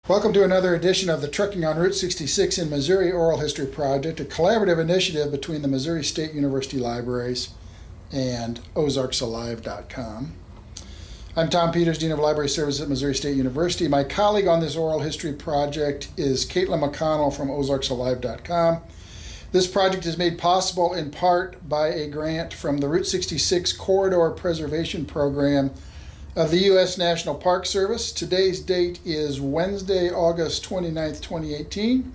Welcome to another edition of the Trucking on Route 66 in Missouri Oral History Project, a collaborative initiative between the Missouri State University Libraries and OzarksAlive.com. I'm Tom Peters, Dean of Library Services at Missouri State University. My colleague on this oral history project is Caitlin McConnell from OzarksAlive.com. This project is made possible in part by a grant from the Route 66 Corridor Preservation Program of the U.S. National Park Service. Today's date is Wednesday, August 29th, 2018.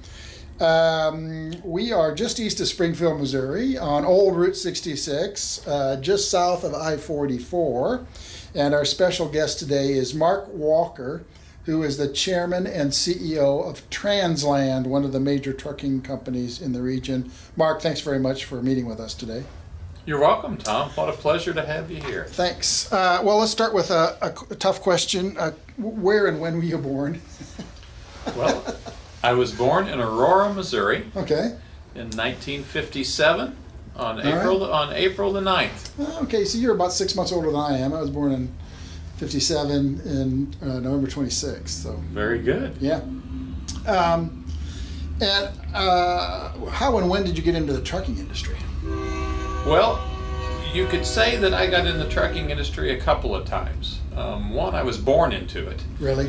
We are just east of Springfield, Missouri, on Old Route 66, just south of I-44. And our special guest today is Mark Walker, who is the chairman and CEO of TransLand, one of the major trucking companies in the region. Mark, thanks very much for meeting with us today. You're welcome, Tom. What a pleasure to have you here. Thanks. Well, let's start with a tough question. Where and when were you born? Well, I was born in Aurora, Missouri. Okay. In 1957 on April the 9th. Okay, so you're about 6 months older than I am. I was born in 57 in November 26th. So very good. Yeah. And how and when did you get into the trucking industry? Well, you could say that I got in the trucking industry a couple of times. One, I was born into it. Really?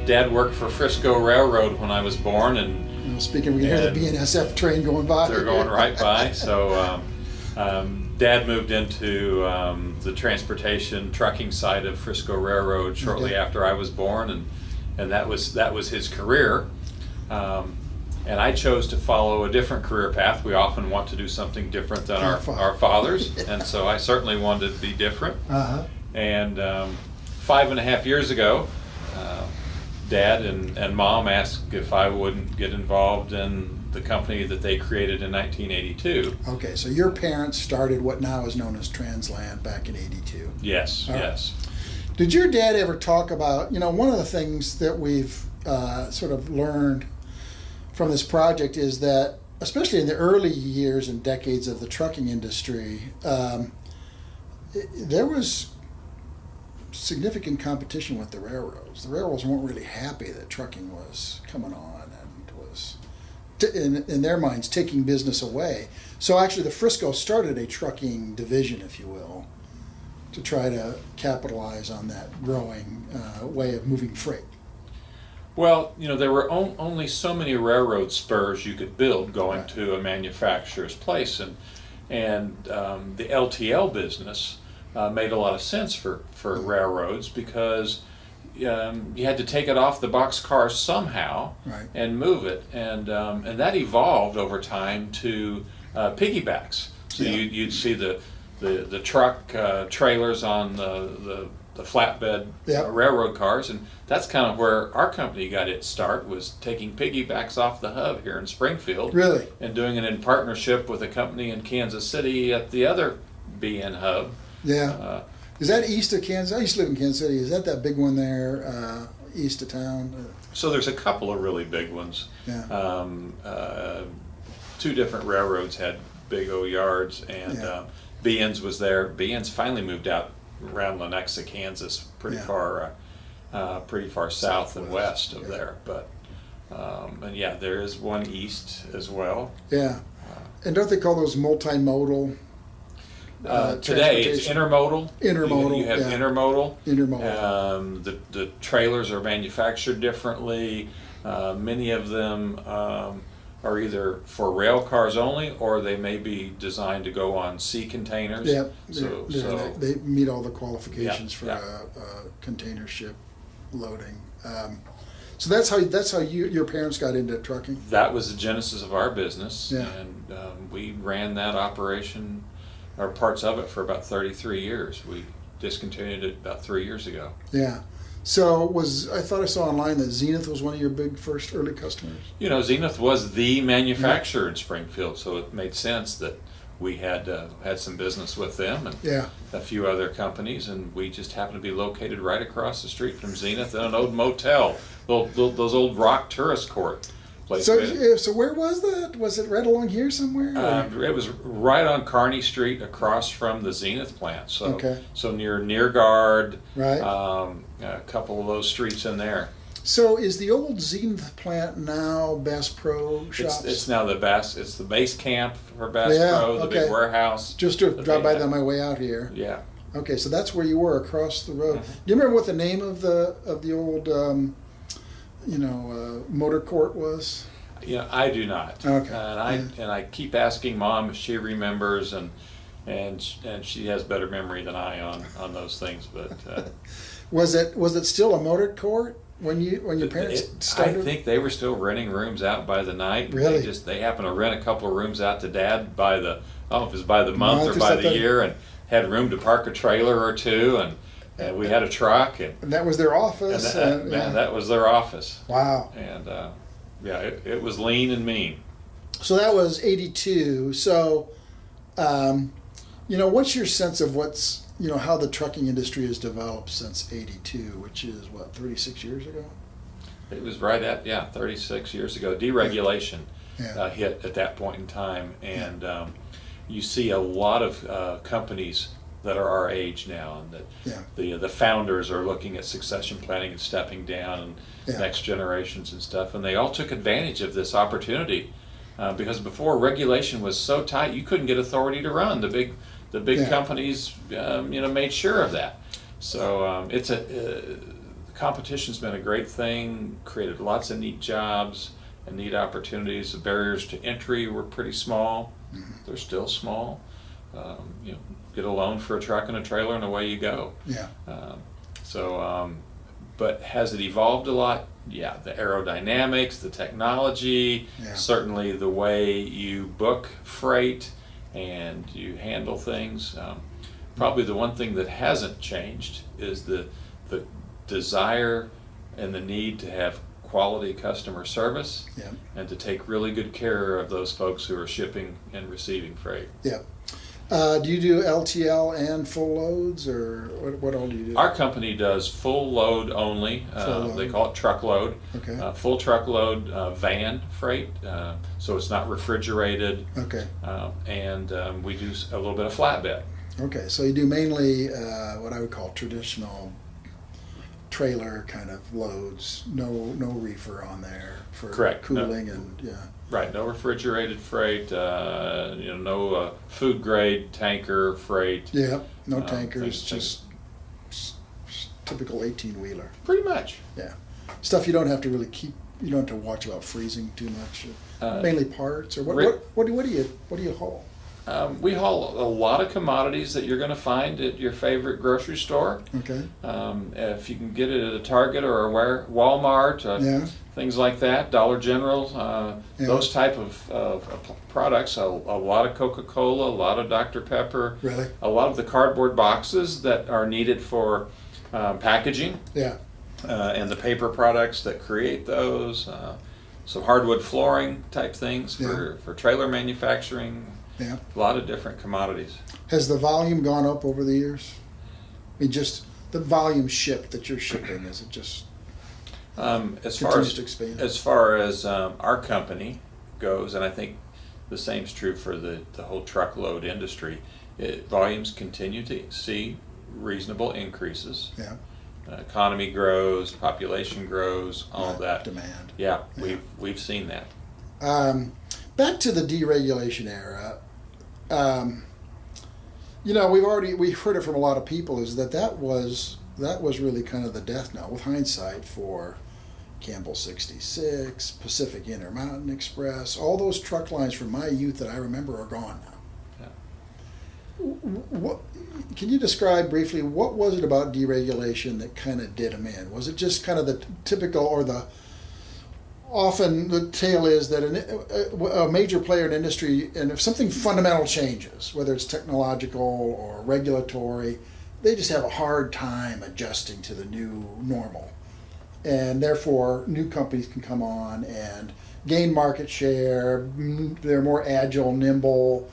Dad worked for Frisco Railroad when I was born, and speaking, we can hear the BNSF train going by. They're going right by. So, Dad moved into the transportation trucking side of Frisco Railroad shortly after I was born, and that was his career. And I chose to follow a different career path. We often want to do something different than our fathers, and so I certainly wanted to be different. And 5.5 years ago, Dad and Mom asked if I wouldn't get involved in the company that they created in 1982. Okay, so your parents started what now is known as TransLand back in 82. Yes, yes. Did your dad ever talk about, one of the things that we've sort of learned from this project is that, especially in the early years and decades of the trucking industry, there was significant competition with the railroads. The railroads weren't really happy that trucking was coming on and was, in their minds, taking business away. So actually the Frisco started a trucking division, if you will, to try to capitalize on that growing way of moving freight. Well, there were only so many railroad spurs you could build going to a manufacturer's place, and the LTL business made a lot of sense for railroads because you had to take it off the boxcar somehow and move it, and that evolved over time to piggybacks. So you'd see the truck trailers on the flatbed railroad cars, and that's kind of where our company got its start, was taking piggybacks off the hub here in Springfield. Really? And doing it in partnership with a company in Kansas City at the other BN hub. Yeah. Is that east of Kansas? I used to live in Kansas City. Is that big one there, east of town? So there's a couple of really big ones. Yeah. Two different railroads had big old yards, and BN's was there. BN's finally moved out around Lenexa, Kansas, pretty far south and west of there. But and there is one east as well. Yeah, and don't they call those multimodal? Today it's intermodal. Intermodal. You have intermodal. Intermodal. The trailers are manufactured differently. Many of them are either for rail cars only, or they may be designed to go on sea containers. Yeah, so they meet all the qualifications for container ship loading. So that's how your parents got into trucking. That was the genesis of our business, yeah. And we ran that operation, or parts of it, for about 33 years. We discontinued it about 3 years ago. Yeah. So I thought I saw online that Zenith was one of your big first early customers. Zenith was the manufacturer in Springfield, so it made sense that we had some business with them and a few other companies, and we just happened to be located right across the street from Zenith in an old motel, those old rock tourist court places. So where was that? Was it right along here somewhere? It was right on Kearney Street, across from the Zenith plant. So okay. So near Guard, right. A couple of those streets in there. So is the old Zenith plant now Bass Pro Shops? It's now it's the base camp for Bass Yeah, Pro, the okay. big warehouse. Just to that drive they by have. on my way out here. Yeah. Okay, so that's where you were, across the road. Mhm. Do you remember what the name of the old motor court was? Yeah, I do not. Okay. And I keep asking Mom if she remembers, and she has better memory than I on those things. But Was it still a motor court when your parents started? I think they were still renting rooms out by the night. Really? They happened to rent a couple of rooms out to Dad by the I don't know if it was by the month or by the something. year, and had room to park a trailer or two, and we had a truck, and And that was their office. that was their office. Wow. And it was lean and mean. So that was 82. So, what's your sense of how the trucking industry has developed since 82, which is, 36 years ago? It was right at 36 years ago. Deregulation Yeah. hit at that point in time, and you see a lot of companies that are our age now, and that the founders are looking at succession planning and stepping down, and next generations and stuff, and they all took advantage of this opportunity because before, regulation was so tight you couldn't get authority to run. The big companies made sure of that. So the competition's been a great thing, created lots of neat jobs and neat opportunities. The barriers to entry were pretty small. Mm-hmm. They're still small. Get a loan for a truck and a trailer and away you go. Yeah. But has it evolved a lot? Yeah, the aerodynamics, the technology, certainly the way you book freight and you handle things. Probably the one thing that hasn't changed is the desire and the need to have quality customer service and to take really good care of those folks who are shipping and receiving freight. Yeah. Do you do LTL and full loads, or what all do you do? Our company does full load only. Full load. They call it truckload. Okay. Full truckload van freight, so it's not refrigerated. Okay. And we do a little bit of flatbed. Okay, so you do mainly what I would call traditional trailer kind of loads, no reefer on there for Correct. cooling No. and Right, no refrigerated freight, no food grade tanker freight. Yeah, no tankers, things- just typical 18-wheeler. Pretty much. Yeah, stuff you don't have to really keep. You don't have to watch about freezing too much. Mainly parts, or what do you haul? We haul a lot of commodities that you're going to find at your favorite grocery store. Okay. If you can get it at a Target or a Walmart, things like that, Dollar General, those type of products. A lot of Coca-Cola, a lot of Dr. Pepper. Really? A lot of the cardboard boxes that are needed for packaging. Yeah. And the paper products that create those. Some hardwood flooring type things for trailer manufacturing. Yeah. A lot of different commodities. Has the volume gone up over the years? I mean, just the volume shipped that you're shipping, is it just As continues to expand? As far as our company goes, and I think the same's true for the whole truckload industry, volumes continue to see reasonable increases. Yeah. Economy grows, population grows, all of that. Demand. Yeah, we've seen that. Back to the deregulation era. We've heard it from a lot of people, is that was really kind of the death knell, with hindsight, for Campbell 66, Pacific Intermountain Express, all those truck lines from my youth that I remember are gone now. What can you describe briefly, what was it about deregulation that kind of did them in? Was it just kind of the typical, or often the tale is that a major player in industry, and if something fundamental changes, whether it's technological or regulatory, they just have a hard time adjusting to the new normal. And therefore, new companies can come on and gain market share. They're more agile, nimble.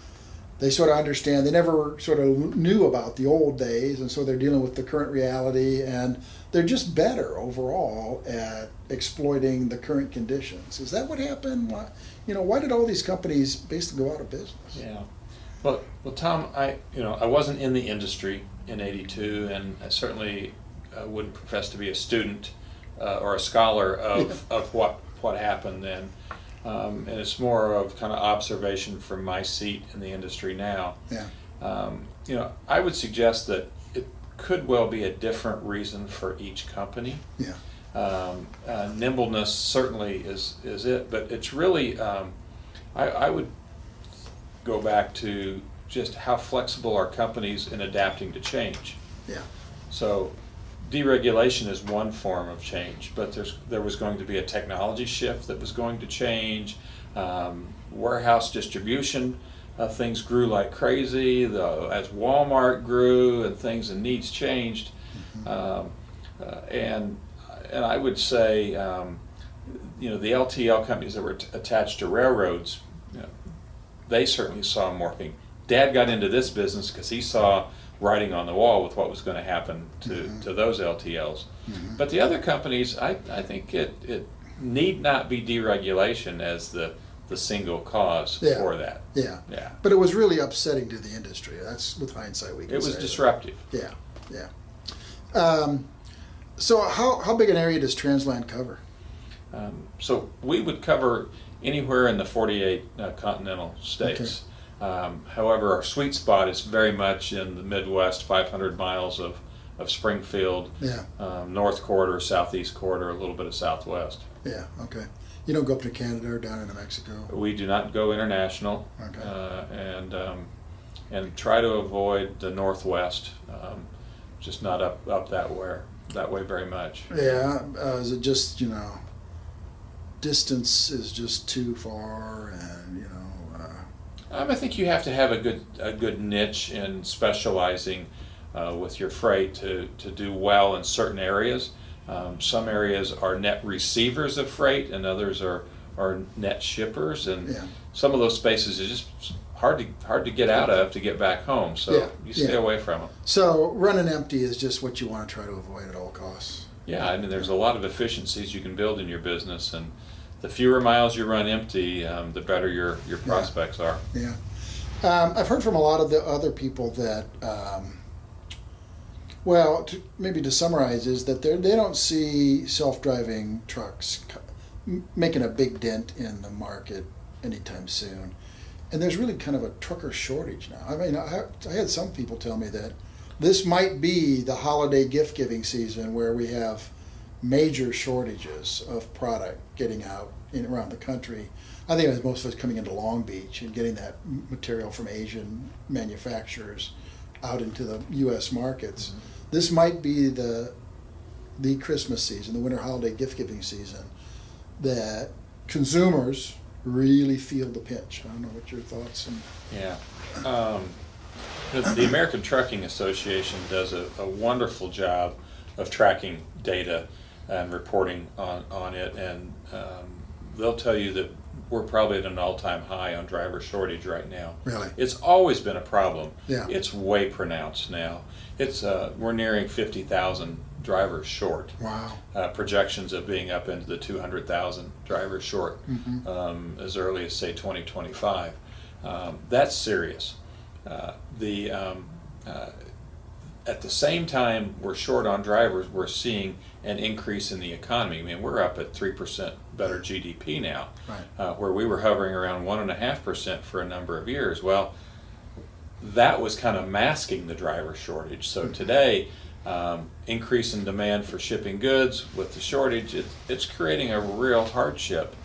They sort of understand. They never sort of knew about the old days, and so they're dealing with the current reality, and they're just better overall at exploiting the current conditions. Is that what happened? Why did all these companies basically go out of business? Yeah. Well, Tom, I wasn't in the industry in '82, and I certainly wouldn't profess to be a student or a scholar of what happened then, and it's more of kind of observation from my seat in the industry now. Yeah. I would suggest that it could well be a different reason for each company. Yeah. Nimbleness certainly is it, but it's really, I would go back to just how flexible are companies in adapting to change. Yeah. So deregulation is one form of change, but there was going to be a technology shift that was going to change. Warehouse distribution, things grew like crazy. As Walmart grew and things and needs changed, and I would say, the LTL companies that were attached to railroads, they certainly saw them working. Dad got into this business because he saw writing on the wall with what was going to happen to those LTLs. But the other companies, I think it need not be deregulation as the single cause for that. Yeah. Yeah. But it was really upsetting to the industry. That's, with hindsight, we can say. It was disruptive. Yeah. Yeah. So how big an area does TransLand cover? So we would cover anywhere in the 48 continental states. However, our sweet spot is very much in the Midwest, 500 miles of Springfield, North Quarter, Southeast Quarter, a little bit of Southwest. Yeah, okay. You don't go up to Canada or down into Mexico? We do not go international, and try to avoid the Northwest, just not up that way very much. Yeah, is it just, distance is just too far, and I think you have to have a good niche in specializing with your freight to do well in certain areas. Some areas are net receivers of freight, and others are net shippers, and some of those spaces is just hard to get out of to get back home. So you stay away from them. So running empty is just what you want to try to avoid at all costs. Yeah, I mean, there's a lot of efficiencies you can build in your business, and the fewer miles you run empty, the better your prospects are. Yeah. I've heard from a lot of the other people that, maybe to summarize, is that they don't see self-driving trucks making a big dent in the market anytime soon. And there's really kind of a trucker shortage now. I mean, I had some people tell me that this might be the holiday gift-giving season where we have major shortages of product getting out around the country. I think it was most of us coming into Long Beach and getting that material from Asian manufacturers out into the U.S. markets. This might be the Christmas season, the winter holiday gift-giving season, that consumers really feel the pinch. I don't know what your thoughts. The American Trucking Association does a wonderful job of tracking data and reporting on it, and they'll tell you that we're probably at an all-time high on driver shortage right now. Really? It's always been a problem. Yeah. It's way pronounced now. It's we're nearing 50,000 drivers short. Wow. Projections of being up into the 200,000 drivers short as early as, say, 2025. That's serious. At the same time we're short on drivers, we're seeing an increase in the economy. I mean, we're up at 3% better GDP now, where we were hovering around 1.5% for a number of years. Well, that was kind of masking the driver shortage. So today, increase in demand for shipping goods with the shortage, it's creating a real hardship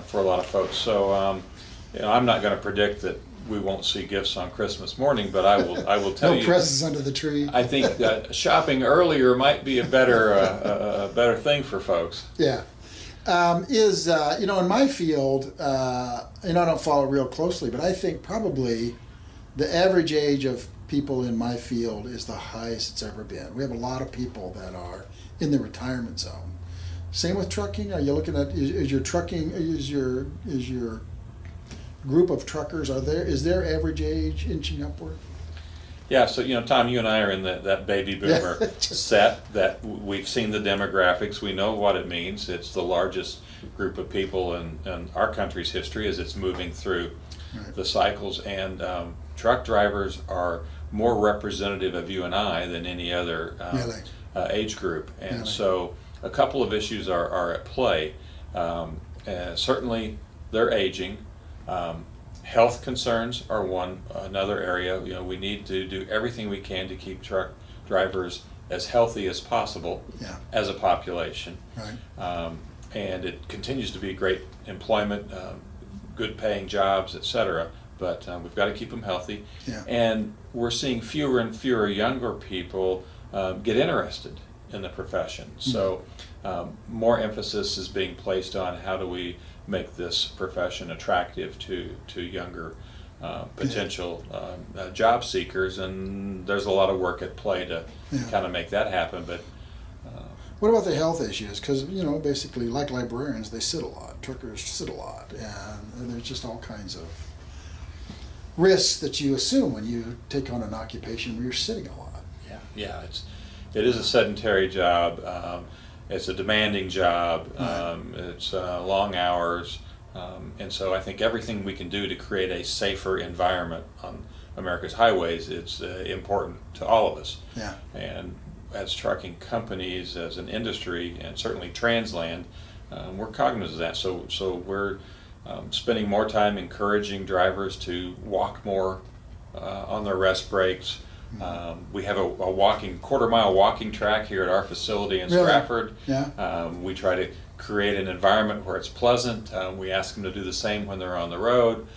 for a lot of folks. So I'm not going to predict that we won't see gifts on Christmas morning, but I will tell you. No presents under the tree. I think that shopping earlier might be a better thing for folks. Yeah. In my field, I don't follow it real closely, but I think probably the average age of people in my field is the highest it's ever been. We have a lot of people that are in the retirement zone. Same with trucking. Are you looking at is your group of truckers, is their average age inching upward? Yeah, so Tom, you and I are in that baby boomer set that we've seen the demographics. We know what it means. It's the largest group of people in our country's history as it's moving through the cycles, and truck drivers are more representative of you and I than any other age group. And so a couple of issues are at play. Certainly, they're aging. Health concerns are another area. We need to do everything we can to keep truck drivers as healthy as possible as a population. Right. And it continues to be great employment, good paying jobs, etc. But we've got to keep them healthy. Yeah. And we're seeing fewer and fewer younger people get interested in the profession. So more emphasis is being placed on how do we make this profession attractive to younger potential job seekers, and there's a lot of work at play to kind of make that happen. But what about the health issues? Because basically, like librarians, they sit a lot. Truckers sit a lot, and there's just all kinds of risks that you assume when you take on an occupation where you're sitting a lot. Yeah, it is a sedentary job. It's a demanding job. It's long hours, and so I think everything we can do to create a safer environment on America's highways, it's important to all of us. Yeah. And as trucking companies, as an industry, and certainly TransLand, we're cognizant of that. So we're spending more time encouraging drivers to walk more on their rest breaks. We have a quarter-mile walking track here at our facility in Strafford. Yeah. We try to create an environment where it's pleasant. We ask them to do the same when they're on the road.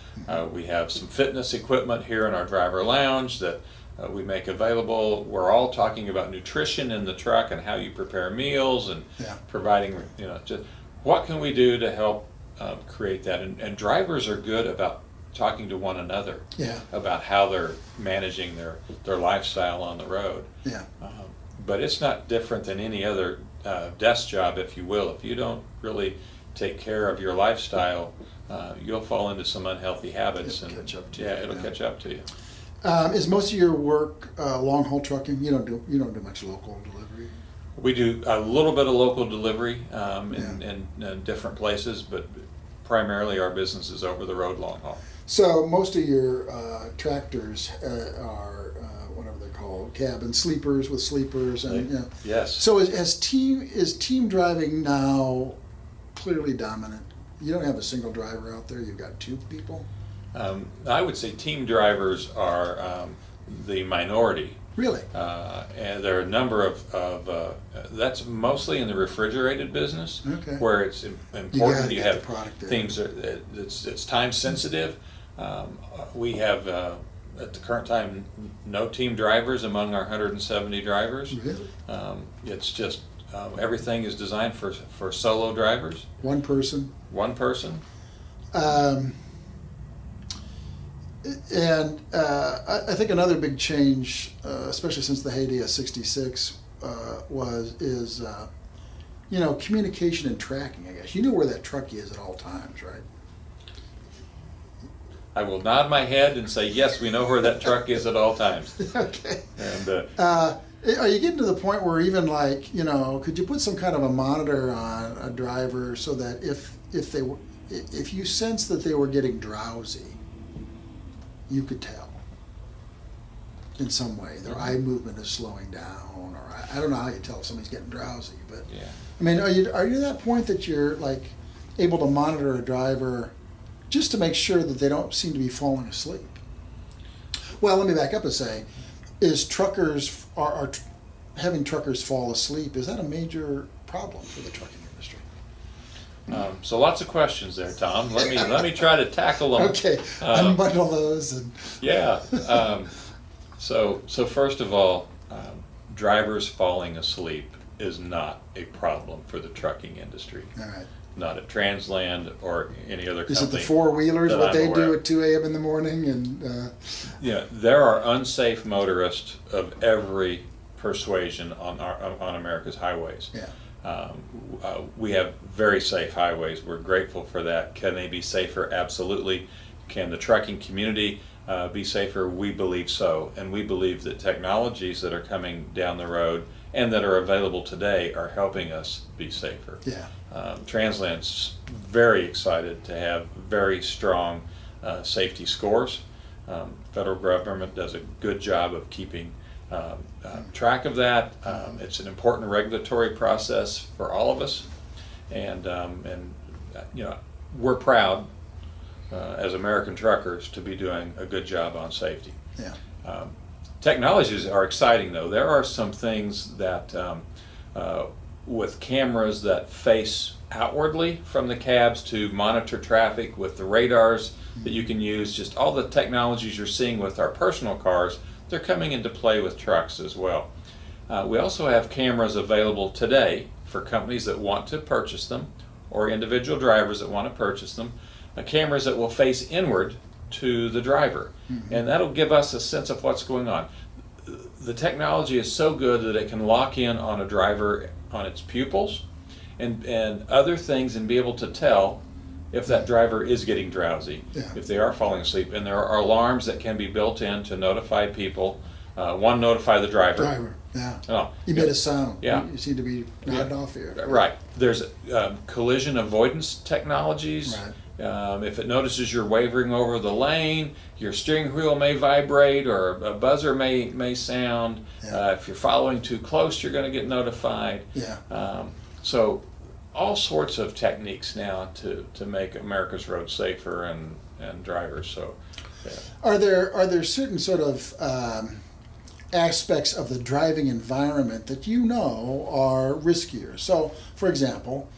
We have some fitness equipment here in our driver lounge that we make available. We're all talking about nutrition in the truck and how you prepare meals and providing, just what can we do to help create that. And drivers are good about talking to one another about how they're managing their lifestyle on the road. Yeah. But it's not different than any other desk job, if you will. If you don't really take care of your lifestyle, you'll fall into some unhealthy habits. It'll catch up to you. It'll catch up to you. Is most of your work long haul trucking? You don't do much local delivery. We do a little bit of local delivery in different places, but primarily our business is over the road long haul. So most of your tractors are whatever they're called, cabin sleepers with sleepers, and yes. So is team driving now clearly dominant? You don't have a single driver out there. You've got two people. I would say team drivers are the minority. Really? And there are a number of that's mostly in the refrigerated business, where it's important you have things it's time sensitive. We have at the current time no team drivers among our 170 drivers. Really? It's just everything is designed for solo drivers. One person. And I think another big change, especially since the heyday of '66, is communication and tracking. I guess you know where that truck is at all times, right? I will nod my head and say yes. We know where that truck is at all times. Okay. And are you getting to the point where even could you put some kind of a monitor on a driver so that if you sense that they were getting drowsy, you could tell in some way their eye movement is slowing down, or I don't know how you tell if somebody's getting drowsy, but I mean, are you at that point that you're able to monitor a driver just to make sure that they don't seem to be falling asleep? Well, let me back up and say, is truckers are having truckers fall asleep, is that a major problem for the trucking industry? So lots of questions there, Tom. Let me try to tackle them. Okay, unbundle those. And So first of all, drivers falling asleep is not a problem for the trucking industry. All right. Not at TransLand or any other company. Is it the four-wheelers, what they do at 2 a.m. in the morning? And there are unsafe motorists of every persuasion on America's highways. Yeah. We have very safe highways. We're grateful for that. Can they be safer? Absolutely. Can the trucking community be safer? We believe so. And we believe that technologies that are coming down the road and that are available today are helping us be safer. Yeah. TransLand's very excited to have very strong safety scores. Federal government does a good job of keeping track of that. It's an important regulatory process for all of us, and we're proud as American truckers to be doing a good job on safety. Yeah. Technologies are exciting, though. There are some things that with cameras that face outwardly from the cabs to monitor traffic, with the radars that you can use, just all the technologies you're seeing with our personal cars, they're coming into play with trucks as well. We also have cameras available today for companies that want to purchase them, or individual drivers that want to purchase them, cameras that will face inward to the driver. And that'll give us a sense of what's going on. The technology is so good that it can lock in on a driver, on its pupils and other things, and be able to tell if that driver is getting drowsy, if they are falling asleep. And there are alarms that can be built in to notify people. One, notify the driver. You made a sound. Yeah. You seem to be nodding off here. Right. There's collision avoidance technologies. Right. If it notices you're wavering over the lane, your steering wheel may vibrate, or a buzzer may sound. If you're following too close, you're going to get notified. So all sorts of techniques now to make America's roads safer and drivers. So, Are there certain sort of aspects of the driving environment that are riskier? So, for example,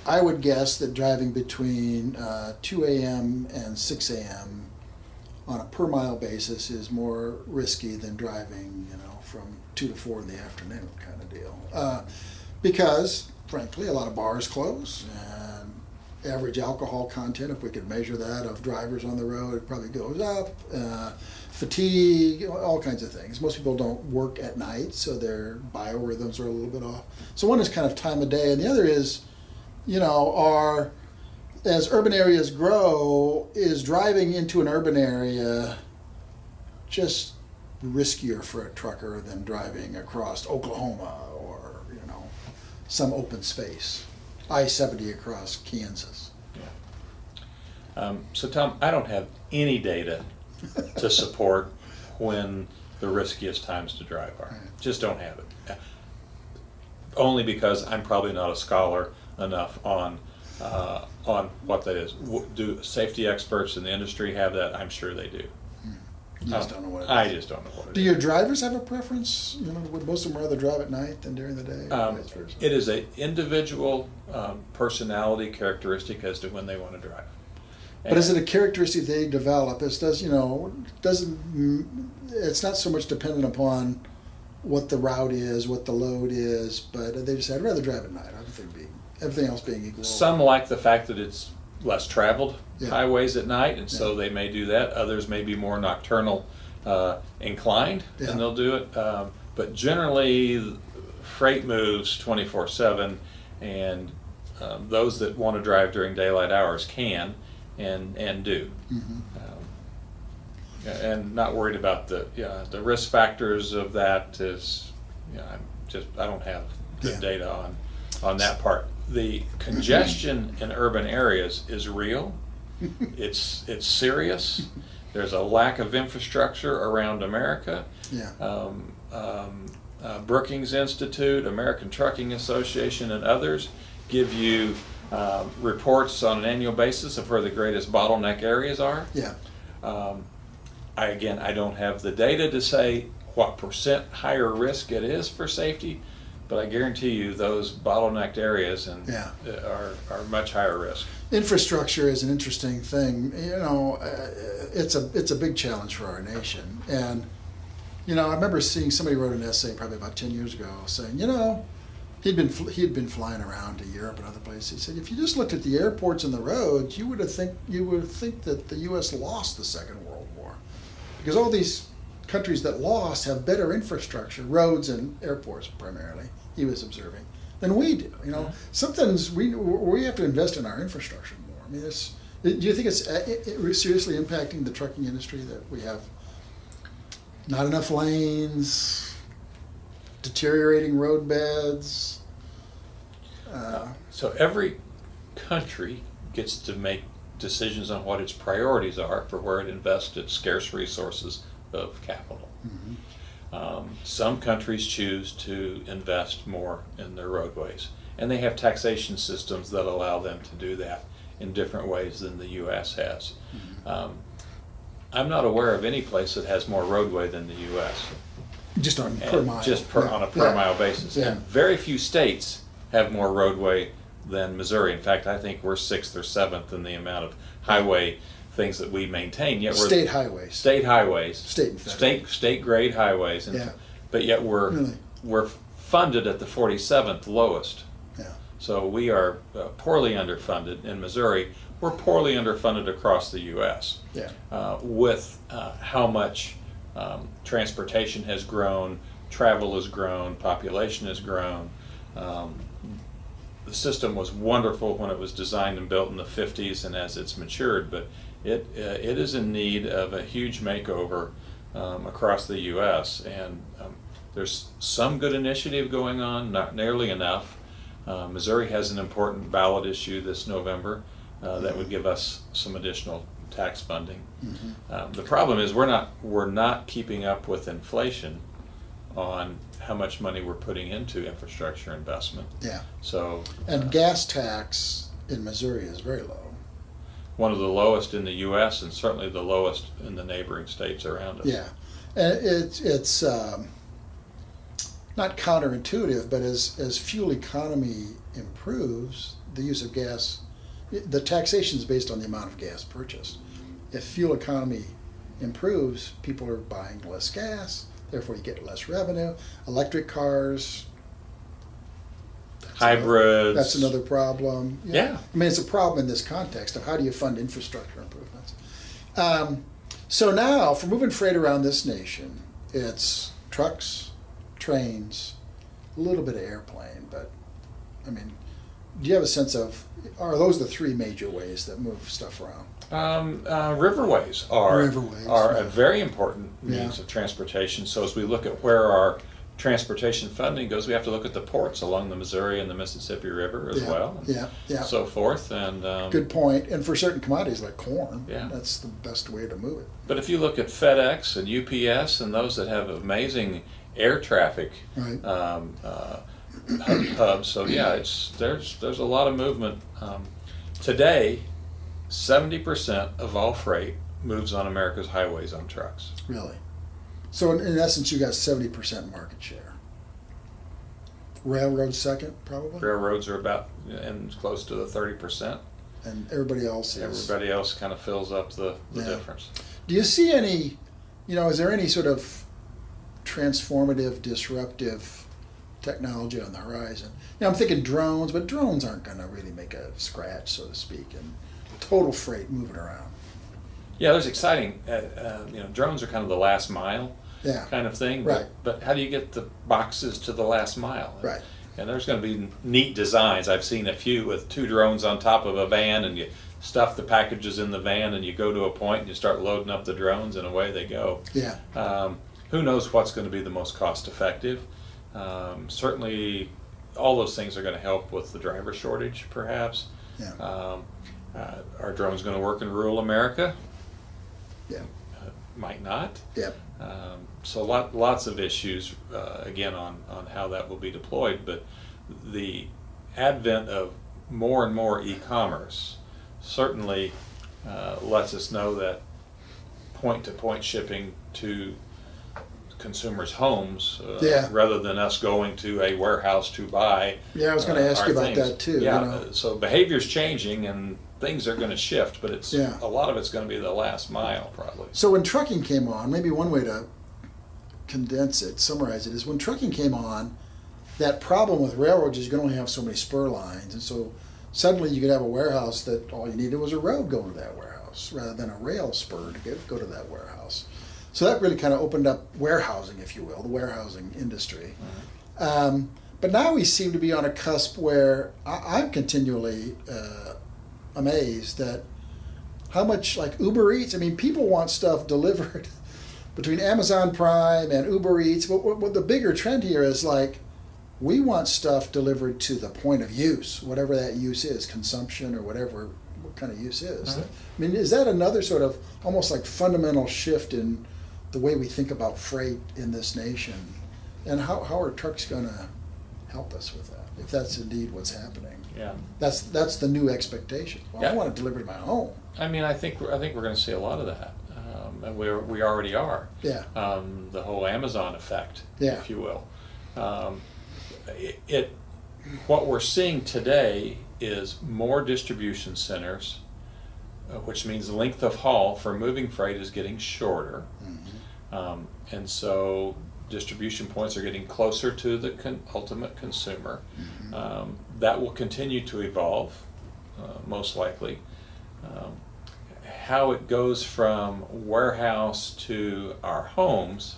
I would guess that driving between 2 a.m. and 6 a.m. on a per mile basis is more risky than driving, from 2 to 4 in the afternoon kind of deal. Because, frankly, a lot of bars close, and average alcohol content, if we could measure that, of drivers on the road, it probably goes up. Fatigue, all kinds of things. Most people don't work at night, so their biorhythms are a little bit off. So one is kind of time of day, and the other is, as urban areas grow, is driving into an urban area just riskier for a trucker than driving across Oklahoma or, some open space, I-70 across Kansas. So Tom, I don't have any data to support when the riskiest times to drive are. Right. Just don't have it. Only because I'm probably not a scholar enough on what that is. Do safety experts in the industry have that? I'm sure they do. You just don't know what it is. I just don't know what it is. Do your drivers have a preference? Would most of them rather drive at night than during the day? Vice versa? It is an individual personality characteristic as to when they want to drive. But is it a characteristic they develop? It's not so much dependent upon what the route is, what the load is, but they just say, I'd rather drive at night, everything else being equal. Some like the fact that it's less traveled highways at night, and so they may do that. Others may be more nocturnal inclined, and they'll do it. But generally, freight moves 24/7, and those that want to drive during daylight hours can and do. And not worried about the risk factors of that. I don't have good data on that part. The congestion in urban areas is real. It's serious. There's a lack of infrastructure around America. Brookings Institute, American Trucking Association, and others give you reports on an annual basis of where the greatest bottleneck areas are. I don't have the data to say what % higher risk it is for safety, but I guarantee you those bottlenecked areas are much higher risk. Infrastructure is an interesting thing. It's a big challenge for our nation. And I remember seeing somebody wrote an essay probably about 10 years ago saying, he'd been flying around to Europe and other places. He said, if you just looked at the airports and the roads, you would think that the U.S. lost the Second World War, because all these countries that lost have better infrastructure, roads and airports primarily, he was observing, than we do. Sometimes we have to invest in our infrastructure more. I mean, do you think it's seriously impacting the trucking industry that we have not enough lanes, deteriorating road beds? So every country gets to make decisions on what its priorities are for where it invests its scarce resources of capital. Some countries choose to invest more in their roadways, and they have taxation systems that allow them to do that in different ways than the U.S. has. I'm not aware of any place that has more roadway than the U.S. Just on per mile. Just on a per mile basis. Yeah. And very few states have more roadway than Missouri. In fact, I think we're 6th or 7th in the amount of highway things that we maintain. Yet we're State highways. State highways. State and federal. State grade highways. And, Yeah. But yet Really? we're funded at the 47th lowest. Yeah. So we are poorly underfunded in Missouri. We're poorly underfunded across the U.S. Yeah. With how much transportation has grown, travel has grown, population has grown. The system was wonderful when it was designed and built in the 50s and as it's matured, but it is in need of a huge makeover across the U.S. And there's some good initiative going on, not nearly enough. Missouri has an important ballot issue this November that would give us some additional tax funding. The problem is we're not keeping up with inflation on how much money we're putting into infrastructure investment. Yeah. So And gas tax in Missouri is very low. one of the lowest in the U.S. and certainly the lowest in the neighboring states around us. Yeah. And it's not counterintuitive, but as fuel economy improves, the use of gas, the taxation is based on the amount of gas purchased. If fuel economy improves, people are buying less gas, therefore you get less revenue. Electric cars, Hybrids. that's another problem. Yeah. I mean, it's a problem in this context of how do you fund infrastructure improvements. So now, for moving freight around this nation, it's trucks, trains, a little bit of airplane, but I mean, do you have a sense of, are those the three major ways that move stuff around? Riverways are yeah. a very important means Yeah. of transportation. So as we look at where our transportation funding goes, we have to look at the ports along the Missouri and the Mississippi River as Yeah, well, and yeah. so forth. And Good point. And for certain commodities like corn, Yeah. that's the best way to move it. But if you look at FedEx and UPS and those that have amazing air traffic Right. hubs, so yeah, there's a lot of movement. Today, 70% of all freight moves on America's highways on trucks. Really. So in essence, you got 70% market share. Railroad second, probably, Railroads are about and close to the 30%. and everybody else is. Everybody else kind of fills up the Yeah. difference. Do you see any, is there any sort of transformative, disruptive technology on the horizon? I'm thinking drones, but drones aren't going to really make a scratch, so to speak, and total freight moving around. Yeah, there's exciting. Drones are kind of the last mile Yeah. kind of thing. Right. But how do you get the boxes to the last mile? Right. And there's going to be neat designs. I've seen a few with 2 drones on top of a van, and you stuff the packages in the van, and you go to a point and you start loading up the drones, and away they go. Yeah. Who knows what's going to be the most cost effective? Certainly, all those things are going to help with the driver shortage, perhaps. Yeah. Are drones going to work in rural America? Yeah. Might not. Yep. So lots of issues, again, on how that will be deployed, but the advent of more and more e-commerce certainly lets us know that point-to-point shipping to consumers' homes, Yeah. rather than us going to a warehouse to buy. Yeah, I was going to ask our you about things. that too. Yeah, so behavior's changing and things are going to shift, but it's Yeah. a lot of it's going to be the last mile, probably. So when trucking came on, maybe one way to condense it, summarize it, is when trucking came on, that problem with railroads is you can only have so many spur lines, and so suddenly you could have a warehouse that all you needed was a road going to that warehouse rather than a rail spur to go to that warehouse. So that really kind of opened up warehousing, if you will, the warehousing industry. But now we seem to be on a cusp where I'm continually amazed at how much, like Uber Eats, I mean, people want stuff delivered between Amazon Prime and Uber Eats. But what the bigger trend here is, like, we want stuff delivered to the point of use, whatever that use is, consumption or whatever, what kind of use is. I mean, is that another sort of almost like fundamental shift in the way we think about freight in this nation, and how are trucks going to help us with that, if that's indeed what's happening? Yeah. That's the new expectation. Well, Yeah. I want to deliver to my home. I mean, I think we're going to see a lot of that, and we already are. Yeah. The whole Amazon effect, Yeah. if you will. What we're seeing today is more distribution centers, which means the length of haul for moving freight is getting shorter, and so distribution points are getting closer to the ultimate consumer. That will continue to evolve, most likely. How it goes from warehouse to our homes,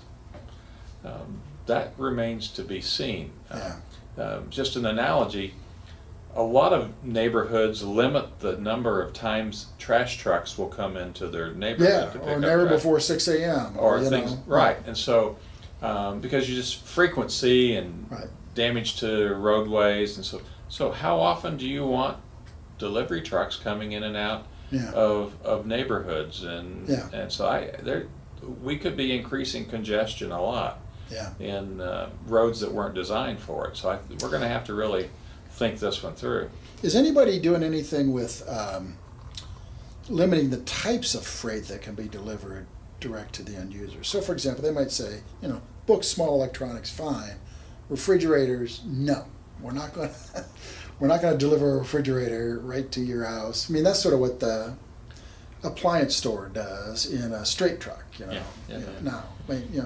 that remains to be seen. Just an analogy, a lot of neighborhoods limit the number of times trash trucks will come into their neighborhood to pick or up never trash. before 6 a.m. Or things, right. And so, because you just frequency and Right. damage to roadways, and so how often do you want delivery trucks coming in and out Yeah. of neighborhoods? And Yeah. and so we could be increasing congestion a lot Yeah. in roads that weren't designed for it. So we're going to have to really think this one through. Is anybody doing anything with limiting the types of freight that can be delivered direct to the end user? So, for example, they might say, books, small electronics, fine. Refrigerators, no. We're not going to. We're not going to deliver a refrigerator right to your house. I mean, that's sort of what the appliance store does in a straight truck. Yeah. Now, I mean,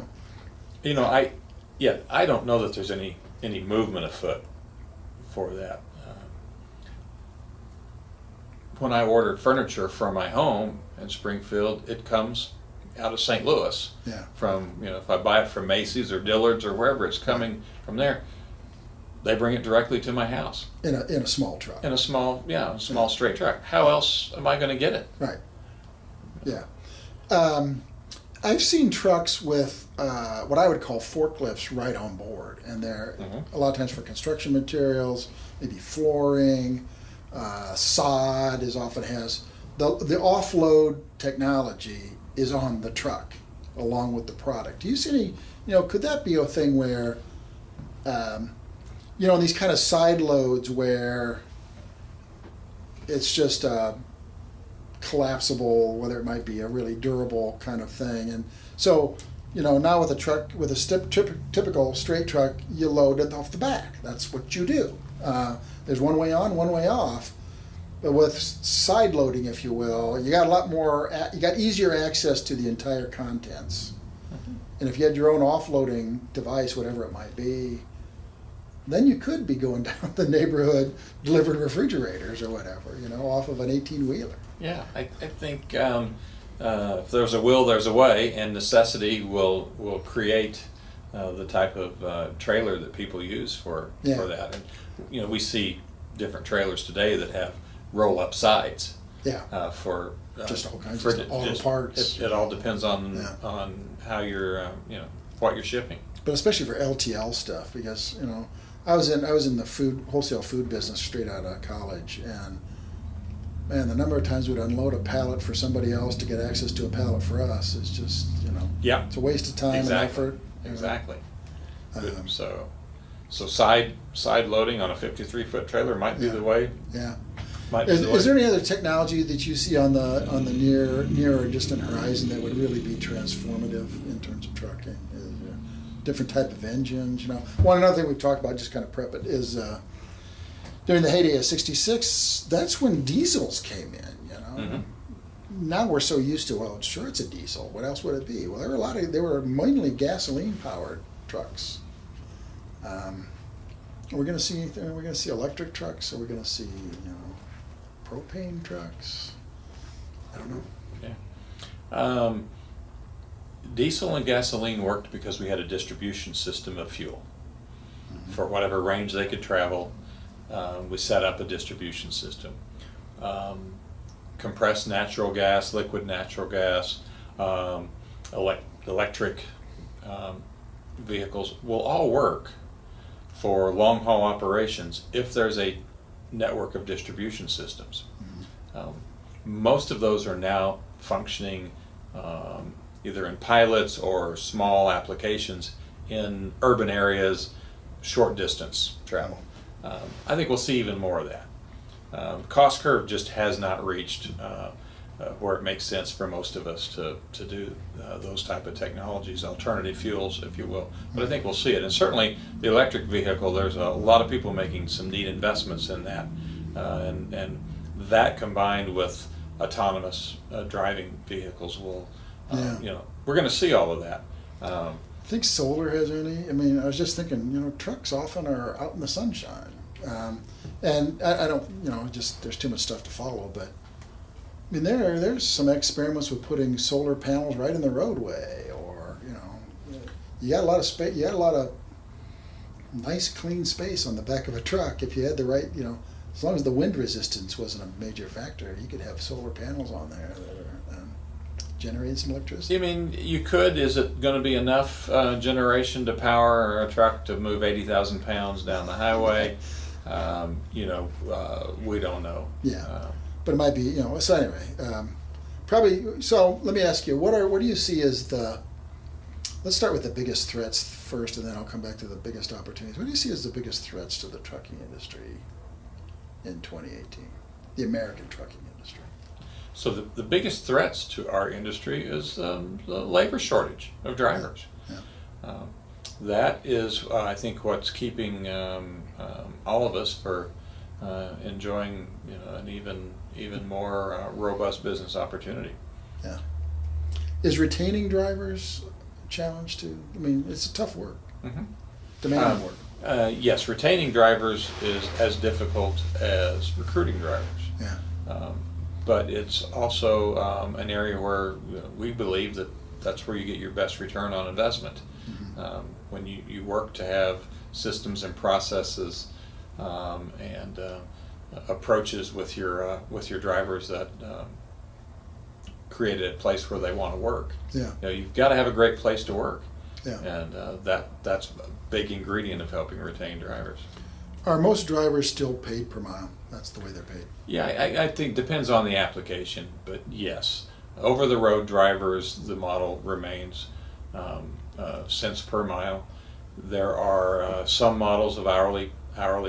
I don't know that there's any movement afoot for that. When I ordered furniture for my home in Springfield, it comes out of St. Louis. Yeah. From if I buy it from Macy's or Dillard's or wherever it's coming from there, they bring it directly to my house in a small truck. in a small straight truck. How else am I going to get it? Right. Yeah. I've seen trucks with what I would call forklifts right on board, and they're a lot of times for construction materials, maybe flooring, sod is often has the offload technology is on the truck along with the product. Do you see any? Could that be a thing where, in these kind of side loads where it's just collapsible, whether it might be a really durable kind of thing. And so, now with a truck, with a typical straight truck, you load it off the back. That's what you do. There's one way on, one way off. But with side loading, if you will, you got a lot more, you got easier access to the entire contents. And if you had your own offloading device, whatever it might be, then you could be going down the neighborhood delivering refrigerators or whatever, off of an 18-wheeler. Yeah, I think if there's a will, there's a way, and necessity will create the type of trailer that people use for that. And we see different trailers today that have roll-up sides. Yeah. For just all kinds of auto parts. It all depends on how you're what you're shipping. But especially for LTL stuff, because I was in the wholesale food business straight out of college, and man, the number of times we'd unload a pallet for somebody else to get access to a pallet for us is just it's a waste of time and effort. Exactly. So side loading on a 53-foot trailer might be the way. Yeah. Is there any other technology that you see on the near or distant horizon that would really be transformative in terms of trucking? Different type of engines, Another thing we've talked about, just kind of prep it, is during the heyday of '66, that's when diesels came in, Now we're so used to, sure, it's a diesel. What else would it be? Well, they were mainly gasoline-powered trucks. We're going to see electric trucks, or we're going to see, propane trucks. I don't know. Yeah. Diesel and gasoline worked because we had a distribution system of fuel. For whatever range they could travel, we set up a distribution system. Compressed natural gas, liquid natural gas, electric vehicles will all work for long haul operations if there's a network of distribution systems. Most of those are now functioning either in pilots or small applications in urban areas, short distance travel. I think we'll see even more of that. Cost curve just has not reached where it makes sense for most of us to do those type of technologies, alternative fuels, if you will. But I think we'll see it. And certainly the electric vehicle, there's a lot of people making some neat investments in that. And that combined with autonomous driving vehicles will, we're going to see all of that. I think solar has any. I mean, I was just thinking, trucks often are out in the sunshine. And I don't, just there's too much stuff to follow, but I mean, there's some experiments with putting solar panels right in the roadway, or you got a lot of space. You got a lot of nice, clean space on the back of a truck if you had the right, as long as the wind resistance wasn't a major factor, you could have solar panels on there that are generating some electricity. You mean you could? Is it going to be enough generation to power a truck to move 80,000 pounds down the highway? We don't know. Yeah. But it might be, so anyway, probably, so let me ask you, what do you see as let's start with the biggest threats first, and then I'll come back to the biggest opportunities. What do you see as the biggest threats to the trucking industry in 2018, the American trucking industry? So the biggest threats to our industry is the labor shortage of drivers. Yeah. That is, I think, what's keeping all of us for enjoying an even more robust business opportunity. Yeah. Is retaining drivers a challenge too? I mean, it's a tough work. Mm-hmm. Demanding work. Yes, retaining drivers is as difficult as recruiting drivers. Yeah. But it's also an area where we believe that's where you get your best return on investment. Mm-hmm. When you work to have systems and processes and approaches with your drivers that create a place where they want to work. Yeah. You've got to have a great place to work. Yeah. And that's a big ingredient of helping retain drivers. Are most drivers still paid per mile? That's the way they're paid. Yeah, I think depends on the application, but yes, over the road drivers, the model remains cents per mile. There are some models of hourly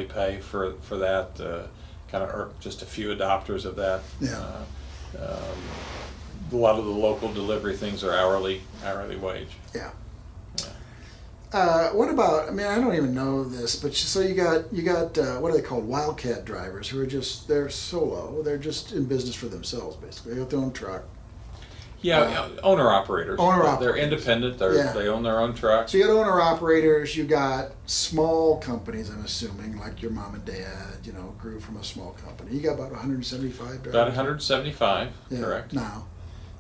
pay for that. Kind of just a few adopters of that. Yeah. A lot of the local delivery things are hourly wage. Yeah. What about? I mean, I don't even know this, but so you got what are they called? Wildcat drivers who are they're solo. They're just in business for themselves, basically. They got their own truck. Yeah, owner operators. They're independent. They own their own trucks. So you got owner operators. You got small companies. I'm assuming, like your mom and dad. Grew from a small company. You got about 175 drivers. About 175, correct. Now,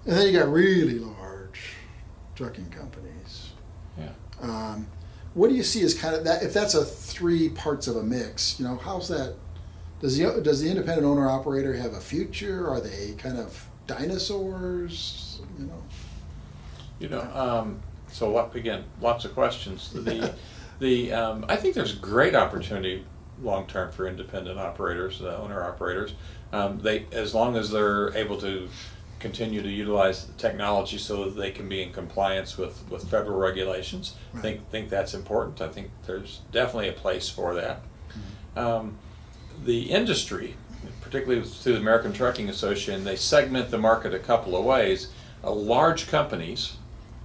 and then you got really large trucking companies. Yeah. What do you see as kind of that? If that's a three parts of a mix, how's that? Does the independent owner operator have a future? Are they kind of dinosaurs? So again, lots of questions. I think there's great opportunity long term for independent operators, owner operators. As long as they're able to continue to utilize the technology so that they can be in compliance with federal regulations. Right. I think that's important. I think there's definitely a place for that. Mm-hmm. The industry, particularly through the American Trucking Association, they segment the market a couple of ways. Large companies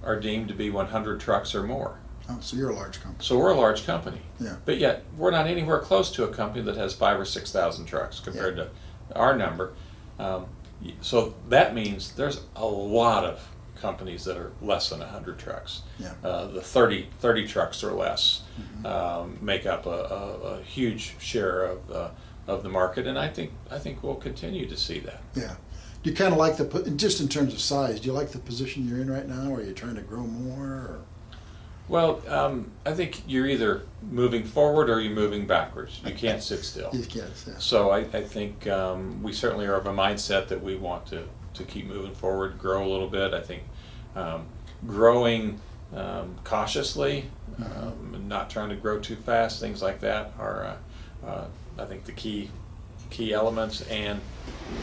are deemed to be 100 trucks or more. Oh, so you're a large company. So we're a large company. Yeah. But yet we're not anywhere close to a company that has 5,000 or 6,000 trucks compared to our number. So that means there's a lot of companies that are less than 100 trucks. Yeah. The 30 trucks or less make up a huge share of the market, and I think we'll continue to see that. Yeah. Do you kind of like just in terms of size, do you like the position you're in right now, or are you trying to grow more? Or? Well, I think you're either moving forward or you're moving backwards. You can't sit still. You can't, yeah. So I think we certainly are of a mindset that we want to keep moving forward, grow a little bit. I think growing cautiously, not trying to grow too fast, things like that are, I think, the key elements. And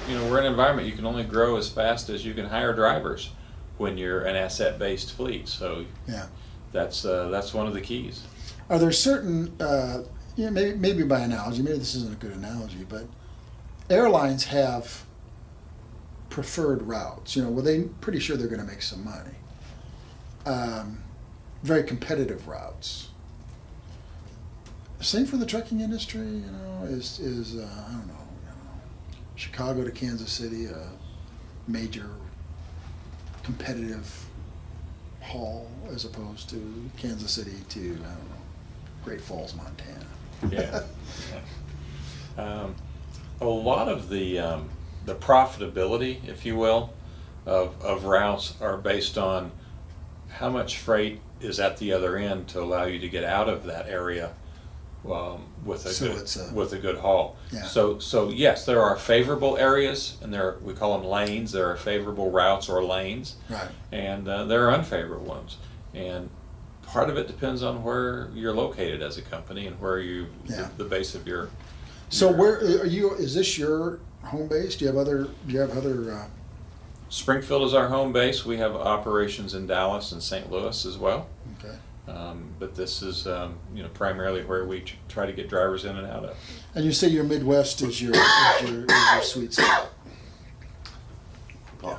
we're in an environment you can only grow as fast as you can hire drivers. when you're an asset-based fleet. So Yeah. that's one of the keys. Are there certain, maybe by analogy, maybe this isn't a good analogy, but airlines have preferred routes. Well, they're pretty sure they're going to make some money. Very competitive routes. Same for the trucking industry. Is I don't know, Chicago to Kansas City a major competitive haul as opposed to Kansas City to, I don't know, Great Falls, Montana. Yeah. A lot of the profitability, if you will, of routes are based on how much freight is at the other end to allow you to get out of that area with a good haul. Yeah. So yes, there are favorable areas, and we call them lanes. There are favorable routes or lanes, Right. and there are unfavorable ones. And part of it depends on where you're located as a company and where the base of your. So where are you? Is this your home base? Do you have other? Springfield is our home base. We have operations in Dallas and St. Louis as well. Okay. But this is primarily where we try to get drivers in and out of. And you say your Midwest is your sweet spot. Yeah.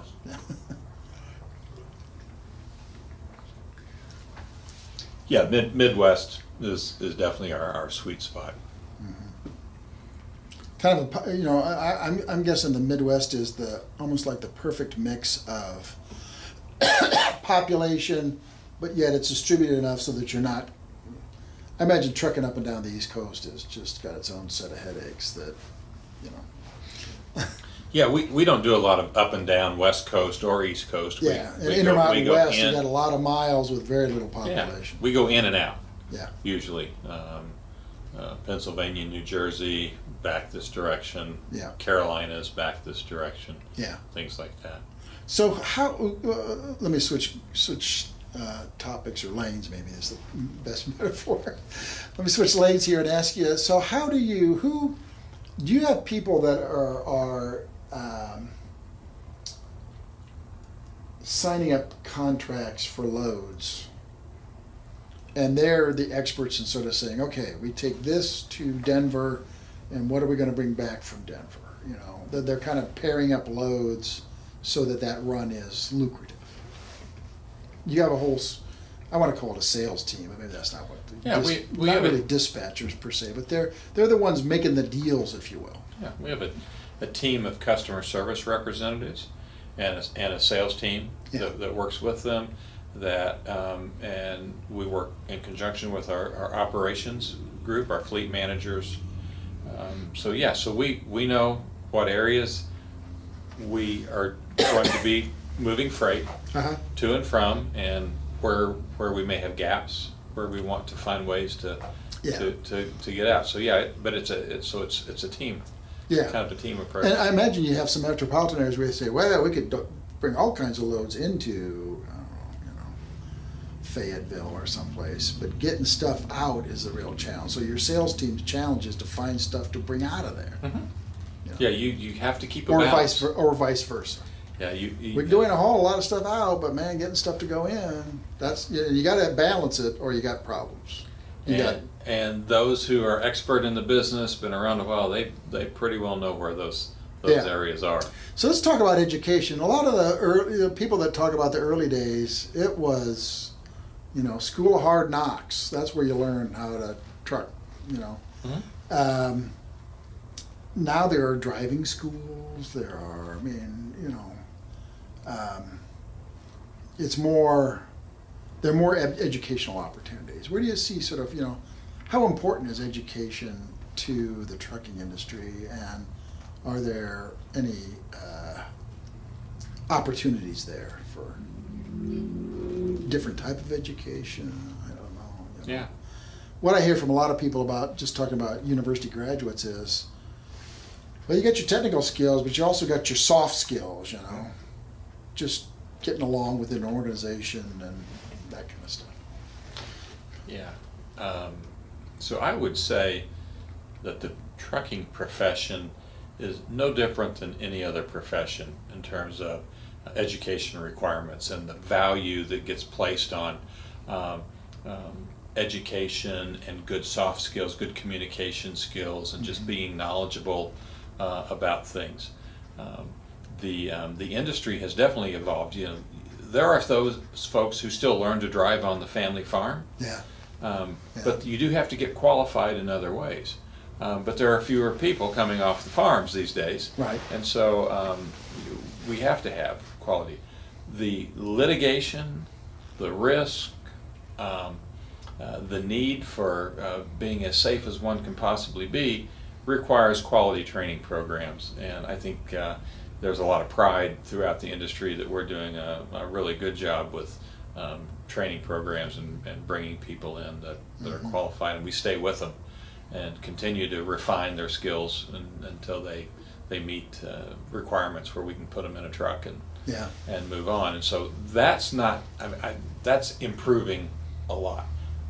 Yeah, Midwest is definitely our sweet spot. Kind of I'm guessing the Midwest is almost like the perfect mix of population, but yet it's distributed enough so that you're not. I imagine trucking up and down the East Coast has just got its own set of headaches that. Yeah, we don't do a lot of up and down West Coast or East Coast. Yeah, we Intermountain go West, in. you got a lot of miles with very little population. Yeah, we go in and out. Yeah. Usually, Pennsylvania, New Jersey, back this direction. Yeah. Carolinas, back this direction. Yeah. Things like that. So how? Let me switch topics, or lanes. Maybe is the best metaphor. Let me switch lanes here and ask you. So how do you do you have people that are signing up contracts for loads, and they're the experts in sort of saying, okay, we take this to Denver, and what are we going to bring back from Denver? They're kind of pairing up loads so that run is lucrative. You have a whole, I want to call it a sales team, but maybe that's not what. Yeah, we not have really dispatchers per se, but they're the ones making the deals, if you will. Yeah, we have a team of customer service representatives and a sales team that works with them. And we work in conjunction with our operations group, our fleet managers. So we know what areas we are going to be moving freight to and from, and where we may have gaps, where we want to find ways to get out. So but it's a team. Yeah. Kind of a team approach. And I imagine you have some metropolitan areas where you say, well, we could bring all kinds of loads into Fayetteville or someplace, but getting stuff out is the real challenge. So your sales team's challenge is to find stuff to bring out of there. Mm-hmm. Yeah, you have to keep a balance. Or vice versa. Yeah, we're doing a lot of stuff out, but man, getting stuff to go in, that's you got to balance it, or you got problems. And those who are expert in the business, been around a while, they pretty well know where those areas are. So let's talk about education. A lot of the people that talk about the early days, it was, school of hard knocks. That's where you learn how to truck. Mm-hmm. Now there are driving schools. There are, it's more. There are more educational opportunities. Where do you see sort of, how important is education to the trucking industry, and are there any opportunities there for different type of education? I don't know. Yeah. What I hear from a lot of people about just talking about university graduates is, well, you got your technical skills, but you also got your soft skills, just getting along within an organization and that kind of stuff. Yeah. So I would say that the trucking profession is no different than any other profession in terms of education requirements and the value that gets placed on um, education and good soft skills, good communication skills, and just being knowledgeable about things. The industry has definitely evolved. You know, there are those folks who still learn to drive on the family farm. Yeah. But you do have to get qualified in other ways. But there are fewer people coming off the farms these days. Right. And so we have to have quality. The litigation, the risk, the need for being as safe as one can possibly be requires quality training programs. And I think there's a lot of pride throughout the industry that we're doing a really good job with training programs and bringing people in that are qualified, and we stay with them and continue to refine their skills until they meet requirements where we can put them in a truck and move on. And so that's not, that's improving a lot.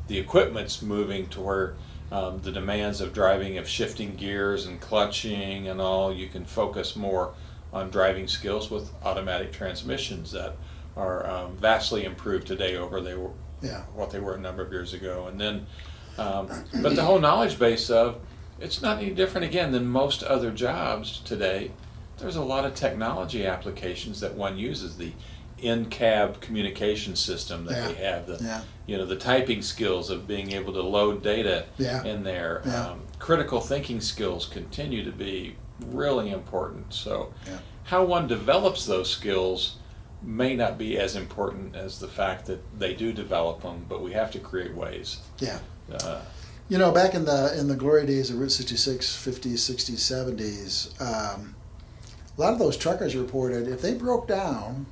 The equipment's moving to where the demands of driving, of shifting gears and clutching and all, you can focus more on driving skills with automatic transmissions that are vastly improved today over what they were a number of years ago. And then, but the whole knowledge base of, it's not any different again than most other jobs today. There's a lot of technology applications that one uses. The in-cab communication system that we have, the typing skills of being able to load data in there. Critical thinking skills continue to be really important. So how one develops those skills may not be as important as the fact that they do develop them, but we have to create ways. You know, back in the glory days of Route 66, 50s, 60s, 70s, a lot of those truckers reported if they broke down,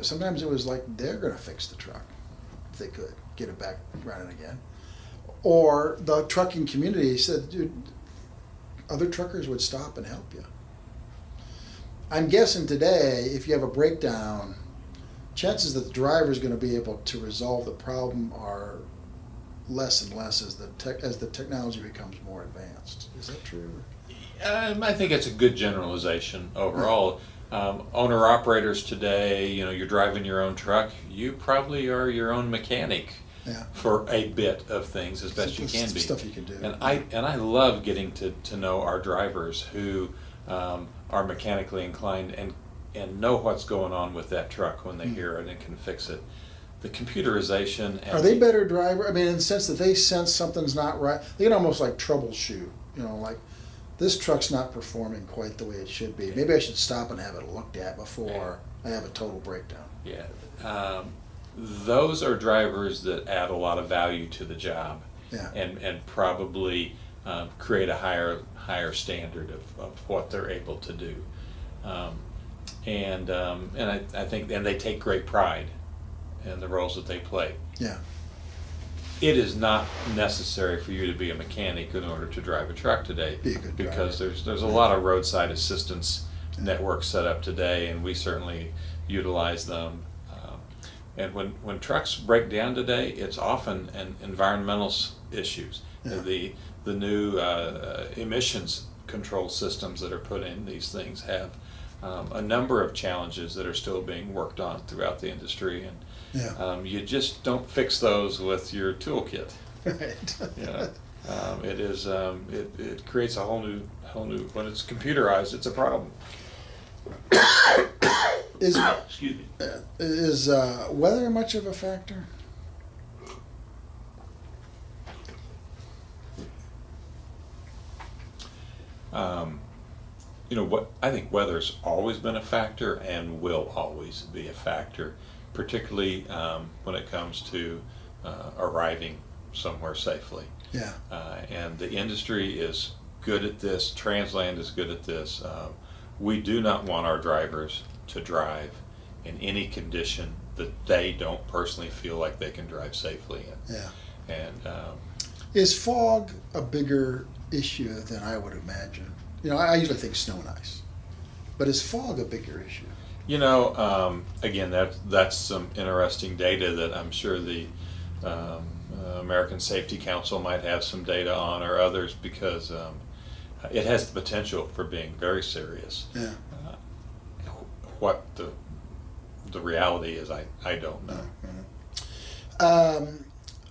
sometimes it was like they're going to fix the truck if they could get it back running again. Or the trucking community said, dude, other truckers would stop and help you. I'm guessing today, if you have a breakdown, chances that the driver is going to be able to resolve the problem are less and less as the technology becomes more advanced. Is that true? I think it's a good generalization overall. Owner-operators today, you're driving your own truck, you probably are your own mechanic for a bit of things as best you can be. Stuff you can do. And I love getting to know our drivers who are mechanically inclined and know what's going on with that truck when they hear it and can fix it. The computerization. And are they better driver? I mean, in the sense that they sense something's not right. They can almost like troubleshoot. Like this truck's not performing quite the way it should be. Maybe I should stop and have it looked at before I have a total breakdown. Those are drivers that add a lot of value to the job, and probably create a higher standard of what they're able to do, and I think they take great pride in the roles that they play. It is not necessary for you to be a mechanic in order to drive a truck today, because there's a lot of roadside assistance networks set up today, and we certainly utilize them. And when trucks break down today, it's often environmental issues. The new emissions control systems that are put in these things have a number of challenges that are still being worked on throughout the industry, and you just don't fix those with your toolkit. Right. It creates a whole new. When it's computerized, it's a problem. Excuse me. Is weather much of a factor? What I think weather's always been a factor and will always be a factor, particularly when it comes to arriving somewhere safely. And the industry is good at this. TransLand is good at this. We do not want our drivers to drive in any condition that they don't personally feel like they can drive safely in. And is fog a bigger issue than I would imagine? I usually think snow and ice, but is fog a bigger issue? Again, that's some interesting data that I'm sure the American Safety Council might have some data on, or others, because it has the potential for being very serious. what the reality is, I don't know.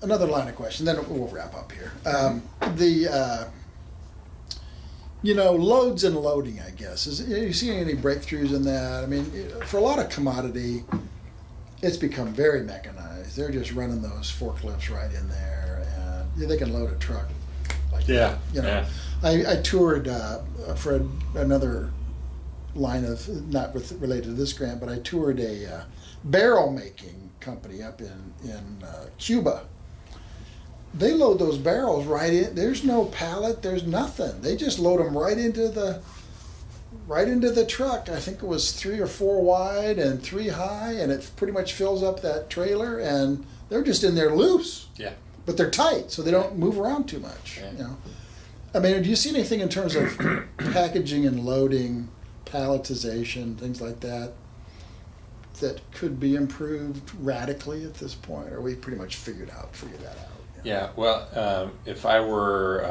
Another line of question, then we'll wrap up here. Loads and loading, I guess. You see any breakthroughs in that? I mean, for a lot of commodity, it's become very mechanized. They're just running those forklifts right in there, and they can load a truck. Yeah. I toured for another line of, not related to this grant, but I toured a barrel making company up in Cuba. They load those barrels right in. There's no pallet. There's nothing. They just load them right into the truck. I think it was 3 or 4 wide and 3 high, and it pretty much fills up that trailer. And they're just in there loose. Yeah. But they're tight, so they don't move around too much. Yeah. I mean, do you see anything in terms of packaging and loading, palletization, things like that could be improved radically at this point? Or we pretty much figured that out? Yeah, well, if I were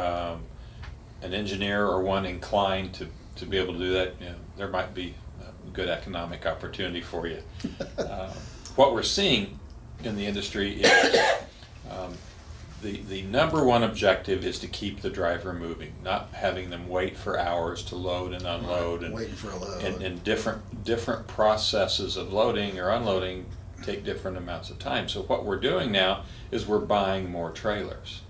an engineer or one inclined to be able to do that, there might be a good economic opportunity for you. What we're seeing in the industry is the number one objective is to keep the driver moving, not having them wait for hours to load and unload, and waiting for a load. And different processes of loading or unloading take different amounts of time. So what we're doing now is we're buying more trailers,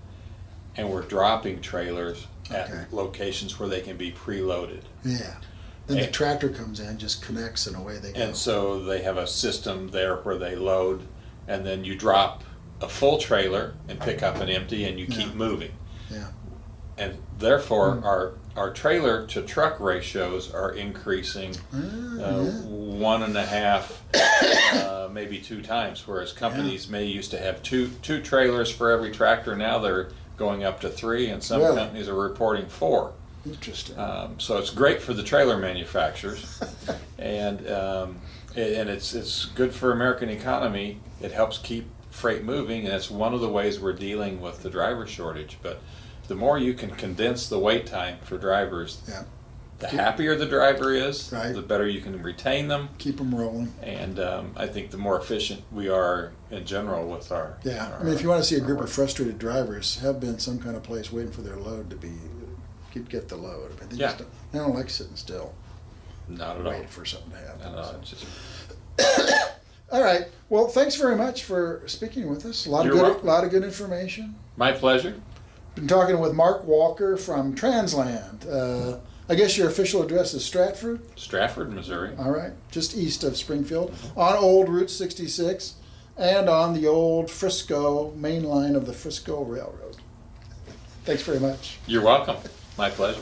and we're dropping trailers at locations where they can be preloaded. Yeah. Then the tractor comes in, just connects, and away they go. And so they have a system there where they load, and then you drop a full trailer and pick up an empty, and you keep moving. Yeah. And therefore our trailer to truck ratios are increasing 1.5, maybe 2 times, whereas companies may used to have two trailers for every tractor. Now they're going up to 3, and some companies are reporting 4. Interesting. So it's great for the trailer manufacturers, and it's good for American economy. It helps keep freight moving, and it's one of the ways we're dealing with the driver shortage. But the more you can condense the wait time for drivers, the happier the driver is, the better you can retain them. Keep them rolling. And I think the more efficient we are in general with our... Yeah, I mean, if you want to see a group of frustrated drivers, have been some kind of place waiting for their load to get the load. I mean, they don't like sitting still. Not at all. Waiting for something to happen. No, it's just... All right. Well, thanks very much for speaking with us. A lot of good information. My pleasure. Been talking with Mark Walker from TransLand. I guess your official address is Strafford? Strafford, Missouri. All right. Just east of Springfield, on old Route 66, and on the old Frisco main line of the Frisco Railroad. Thanks very much. You're welcome. My pleasure.